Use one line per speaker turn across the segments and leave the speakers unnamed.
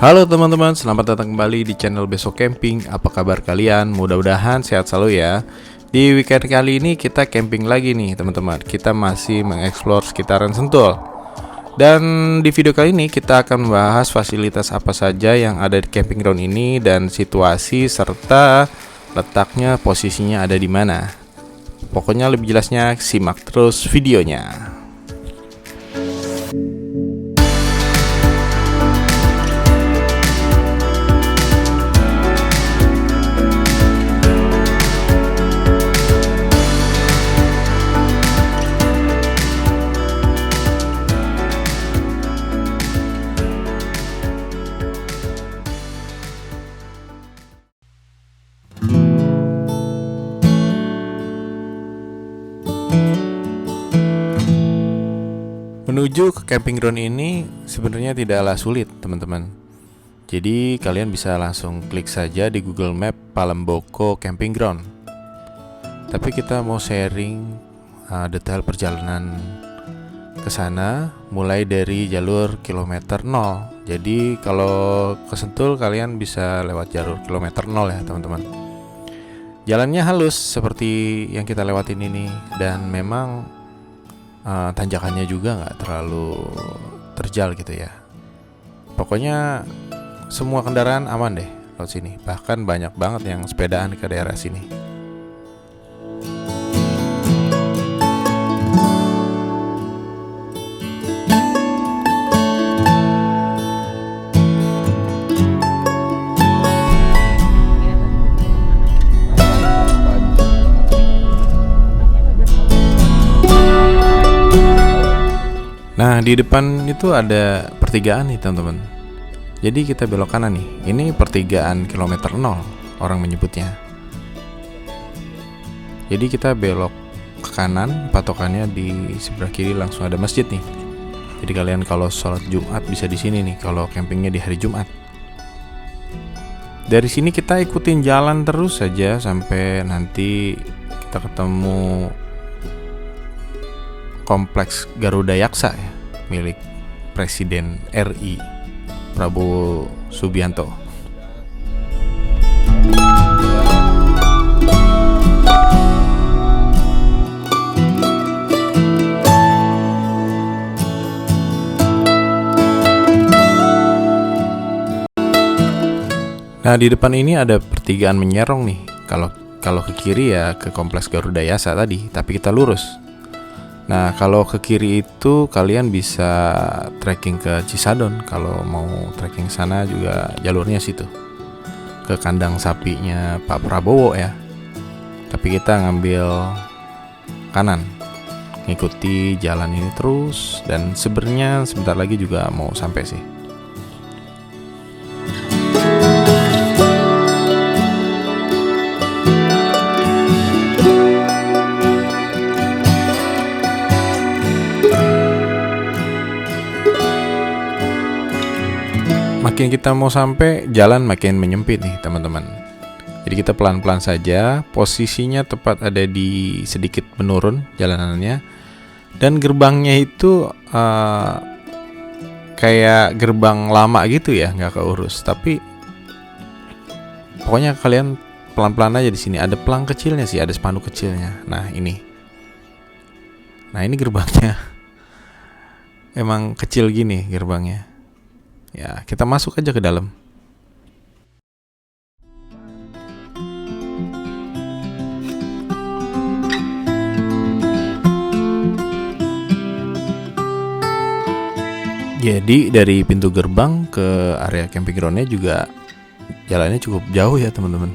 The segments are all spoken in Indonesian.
Halo teman-teman, selamat datang kembali di channel Besok Camping. Apa kabar kalian? Mudah-mudahan sehat selalu ya. Di weekend kali ini kita camping lagi nih teman-teman. Kita masih mengeksplor sekitaran Sentul. Dan di video kali ini kita akan membahas fasilitas apa saja yang ada di camping ground ini dan situasi serta letaknya, posisinya ada di mana. Pokoknya lebih jelasnya simak terus videonya. Menuju ke camping ground ini sebenarnya tidaklah sulit teman-teman. Jadi kalian bisa langsung klik saja di Google Map Palemboko Camping Ground. Tapi kita mau sharing detail perjalanan ke sana mulai dari jalur kilometer 0. Jadi kalau ke Sentul kalian bisa lewat jalur kilometer 0 ya teman-teman. Jalannya halus seperti yang kita lewatin ini dan memang tanjakannya juga nggak terlalu terjal gitu ya. Pokoknya semua kendaraan aman deh lewat sini. Bahkan banyak banget yang sepedaan ke daerah sini. Nah, di depan itu ada pertigaan nih teman-teman. Jadi kita belok kanan nih. Ini pertigaan kilometer 0 orang menyebutnya. Jadi kita belok ke kanan, patokannya di sebelah kiri langsung ada masjid nih. Jadi kalian kalau sholat Jumat bisa di sini nih kalau campingnya di hari Jumat. Dari sini kita ikutin jalan terus saja sampai nanti kita ketemu Kompleks Garuda Yaksa ya, milik Presiden RI Prabowo Subianto. Nah, di depan ini ada pertigaan menyerong nih. Kalau ke kiri ya ke Kompleks Garuda Yaksa tadi, tapi kita lurus. Nah, kalau ke kiri itu kalian bisa trekking ke Cisadon. Kalau mau trekking sana juga jalurnya situ. Ke kandang sapinya Pak Prabowo ya. Tapi kita ngambil kanan. Ngikuti jalan ini terus dan sebenarnya sebentar lagi juga mau sampai sih. Makin kita mau sampai, jalan makin menyempit nih teman-teman. Jadi kita pelan-pelan saja. Posisinya tepat ada di sedikit menurun jalanannya. Dan gerbangnya itu kayak gerbang lama gitu ya, nggak keurus. Tapi pokoknya kalian pelan-pelan aja di sini. Ada pelang kecilnya sih, ada spanduk kecilnya. Nah ini gerbangnya. Emang kecil gini gerbangnya. Ya, kita masuk aja ke dalam. Jadi dari pintu gerbang ke area camping groundnya juga jalannya cukup jauh ya teman-teman.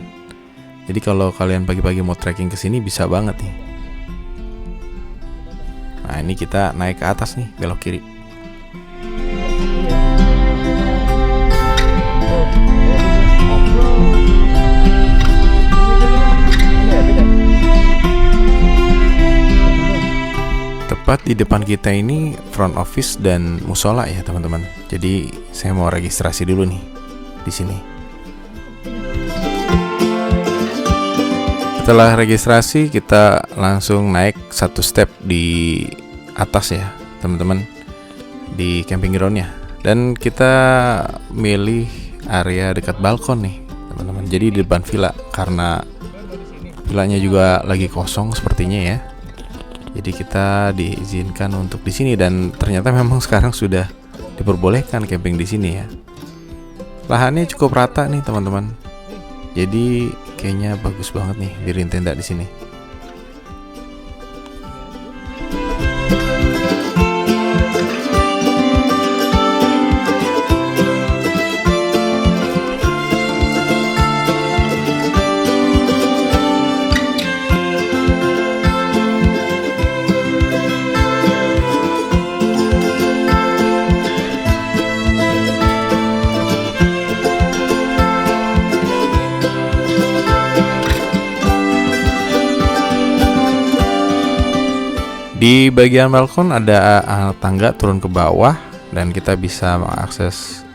Jadi kalau kalian pagi-pagi mau trekking ke sini bisa banget nih. Nah, ini kita naik ke atas nih, belok kiri. Tepat di depan kita ini front office dan musola ya teman-teman. Jadi saya mau registrasi dulu nih di sini. Setelah registrasi kita langsung naik satu step di atas ya teman-teman, di camping groundnya. Dan kita milih area dekat balkon nih teman-teman. Jadi di depan villa, karena villanya juga lagi kosong sepertinya ya. Jadi kita diizinkan untuk di sini, dan ternyata memang sekarang sudah diperbolehkan camping di sini ya. Lahannya cukup rata nih teman-teman. Jadi kayaknya bagus banget nih diriin tenda di sini. Di bagian balkon ada tangga turun ke bawah, dan kita bisa mengakses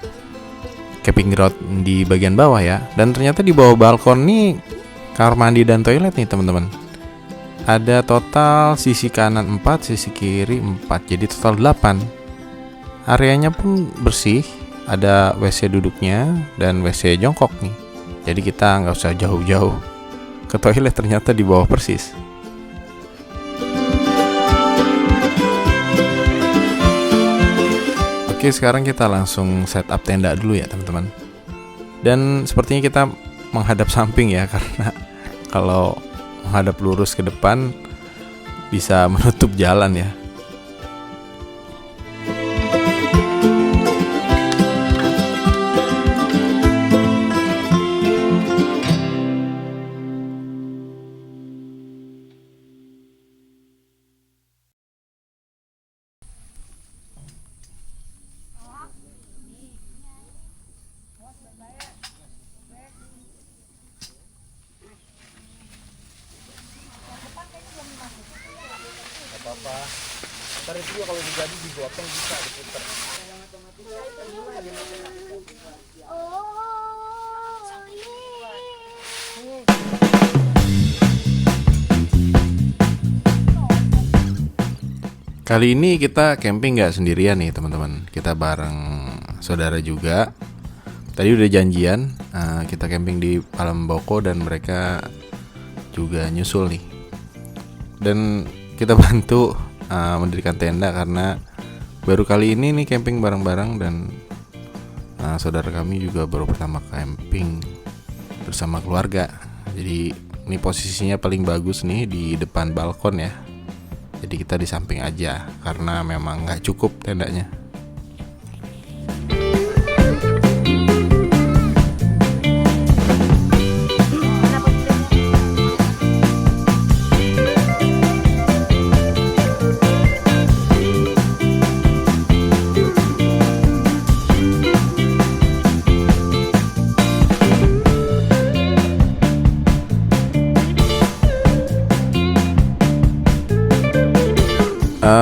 camping ground di bagian bawah ya. Dan ternyata di bawah balkon nih kamar mandi dan toilet nih teman-teman. Ada total sisi kanan 4, sisi kiri 4, jadi total 8. Areanya pun bersih, ada WC duduknya dan WC jongkok nih. Jadi kita nggak usah jauh-jauh ke toilet, ternyata di bawah persis. Oke, sekarang kita langsung setup tenda dulu ya teman-teman. Dan sepertinya kita menghadap samping ya, karena kalau menghadap lurus ke depan bisa menutup jalan ya. Apa ntar itu juga kalau jadi digotong bisa diputer. Kali ini kita camping nggak sendirian nih teman-teman, kita bareng saudara juga. Tadi udah janjian kita camping di Palemboko, dan mereka juga nyusul nih. Dan kita bantu mendirikan tenda karena baru kali ini nih camping bareng-bareng, dan saudara kami juga baru pertama camping bersama keluarga. Jadi ini posisinya paling bagus nih di depan balkon ya. Jadi kita di samping aja karena memang nggak cukup tendanya.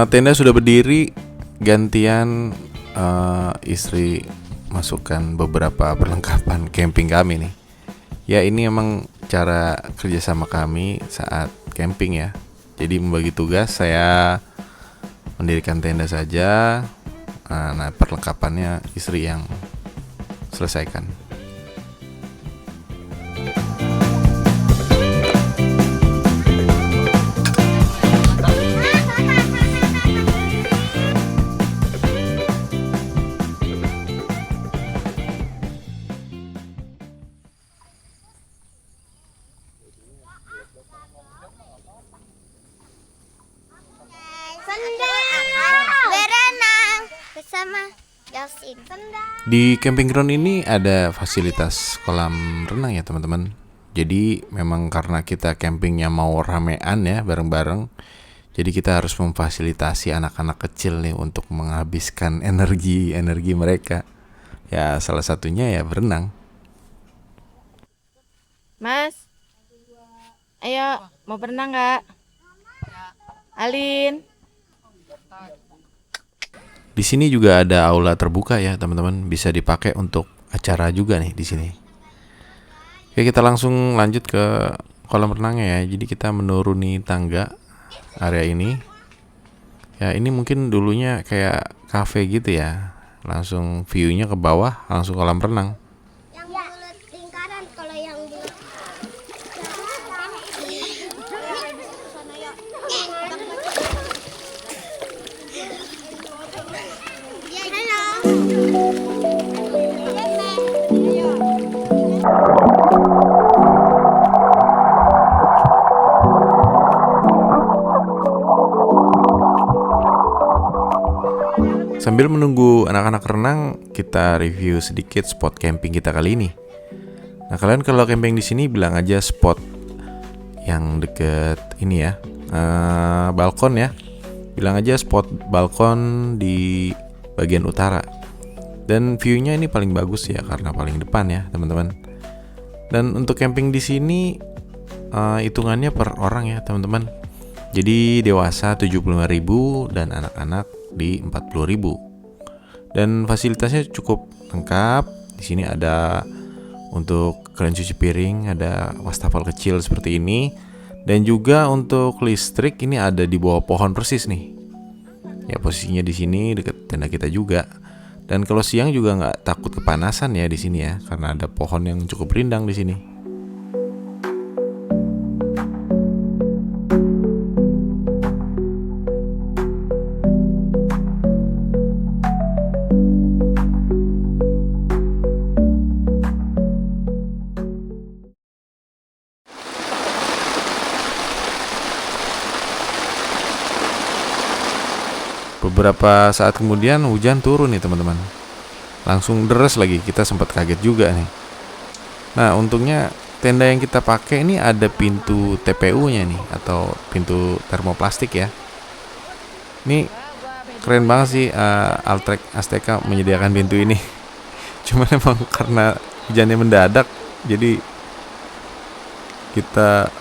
Tenda sudah berdiri, gantian istri masukkan beberapa perlengkapan camping kami nih. Ya ini emang cara kerjasama kami saat camping ya. Jadi membagi tugas, saya mendirikan tenda saja, nah perlengkapannya istri yang selesaikan.
Berenang bersama Yasin.
Di camping ground ini ada fasilitas kolam renang ya teman-teman. Jadi memang karena kita campingnya mau ramean ya, bareng-bareng, jadi kita harus memfasilitasi anak-anak kecil nih untuk menghabiskan energi mereka. Ya salah satunya ya berenang.
Mas, ayo mau berenang nggak? Alin.
Di sini juga ada aula terbuka ya teman-teman, bisa dipakai untuk acara juga nih di sini. Oke, kita langsung lanjut ke kolam renangnya ya. Jadi kita menuruni tangga area ini. Ya ini mungkin dulunya kayak cafe gitu ya. langsung view-nya ke bawah, langsung kolam renang.
Yang bulat lingkaran, kalau yang bulat. Halo.
Sambil menunggu anak-anak renang, kita review sedikit spot camping kita kali ini. Nah, kalian kalau camping di sini bilang aja spot yang deket ini ya, balkon ya. Bilang aja spot balkon di bagian utara. Dan view-nya ini paling bagus ya karena paling depan ya, teman-teman. Dan untuk camping di sini hitungannya per orang ya, teman-teman. Jadi dewasa 75.000 dan anak-anak di 40.000. Dan fasilitasnya cukup lengkap. Di sini ada untuk kalian cuci piring, ada wastafel kecil seperti ini. Dan juga untuk listrik ini ada di bawah pohon persis nih. Ya, posisinya di sini dekat tenda kita juga. Dan kalau siang juga nggak takut kepanasan ya di sini ya, karena ada pohon yang cukup rindang di sini. Beberapa saat kemudian hujan turun nih teman-teman. Langsung deres lagi, kita sempat kaget juga nih. Nah, untungnya tenda yang kita pakai ini ada pintu TPU-nya nih, atau pintu termoplastik ya. Ini keren banget sih, Altrek Azteca menyediakan pintu ini. Cuman emang karena hujannya mendadak, jadi kita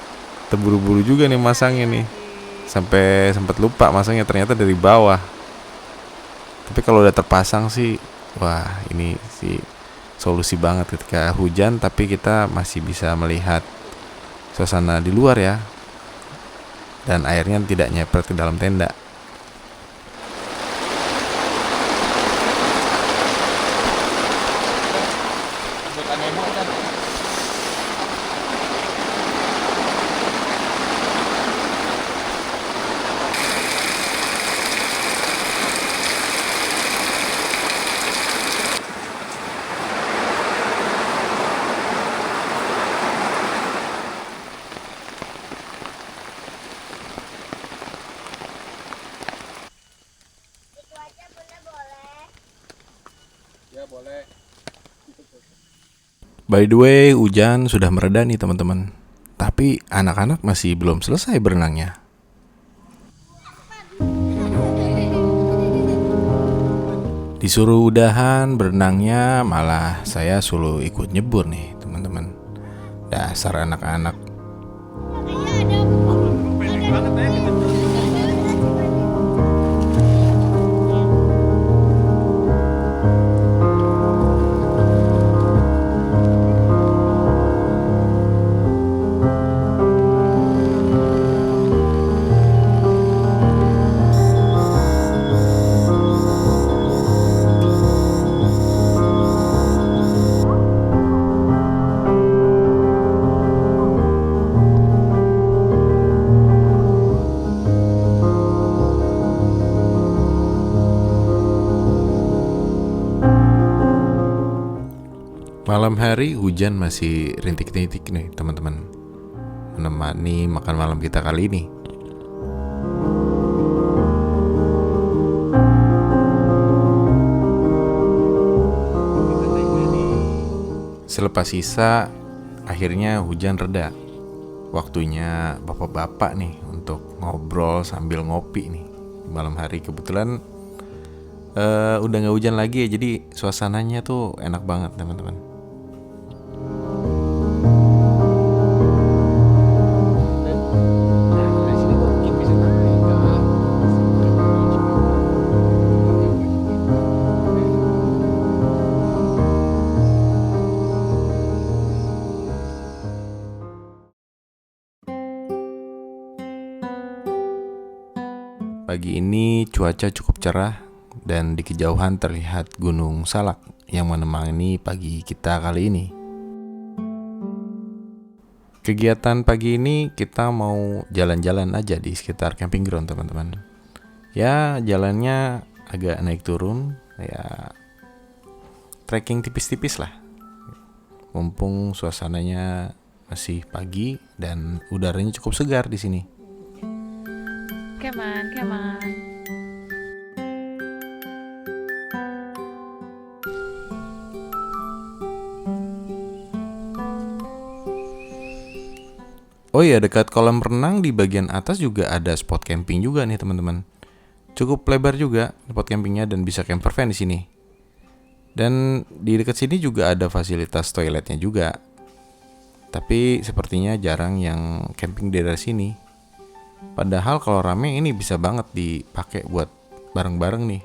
terburu-buru juga nih masangnya nih. Sampai sempat lupa masangnya, ternyata dari bawah. Tapi kalau udah terpasang sih, wah ini sih solusi banget ketika hujan tapi kita masih bisa melihat suasana di luar ya. Dan airnya tidak nyepet ke dalam tenda. By the way, hujan sudah mereda nih teman-teman. Tapi anak-anak masih belum selesai berenangnya. Disuruh udahan berenangnya, malah saya suruh ikut nyebur nih teman-teman. Dasar anak-anak. Malam hari hujan masih rintik-rintik nih teman-teman, menemani makan malam kita kali ini. Selepas sisa, akhirnya hujan reda. Waktunya bapak-bapak nih untuk ngobrol sambil ngopi nih malam hari. Kebetulan udah gak hujan lagi ya, jadi suasananya tuh enak banget teman-teman. Pagi ini cuaca cukup cerah dan di kejauhan terlihat Gunung Salak yang menemani pagi kita kali ini. Kegiatan pagi ini kita mau jalan-jalan aja di sekitar camping ground, teman-teman. Ya, jalannya agak naik turun, ya trekking tipis-tipis lah. Mumpung suasananya masih pagi dan udaranya cukup segar di sini.
Come on.
Oh iya, dekat kolam renang di bagian atas juga ada spot camping juga nih, teman-teman. Cukup lebar juga spot campingnya dan bisa camper van di sini. Dan di dekat sini juga ada fasilitas toiletnya juga. Tapi sepertinya jarang yang camping di daerah sini. Padahal kalau rame ini bisa banget dipakai buat bareng-bareng nih.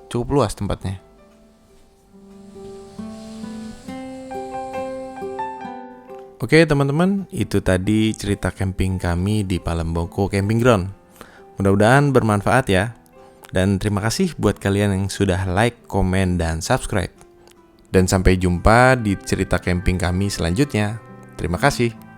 Cukup luas tempatnya. Oke teman-teman, itu tadi cerita camping kami di Palemboko Camping Ground. Mudah-mudahan bermanfaat ya. Dan terima kasih buat kalian yang sudah like, komen, dan subscribe. Dan sampai jumpa di cerita camping kami selanjutnya. Terima kasih.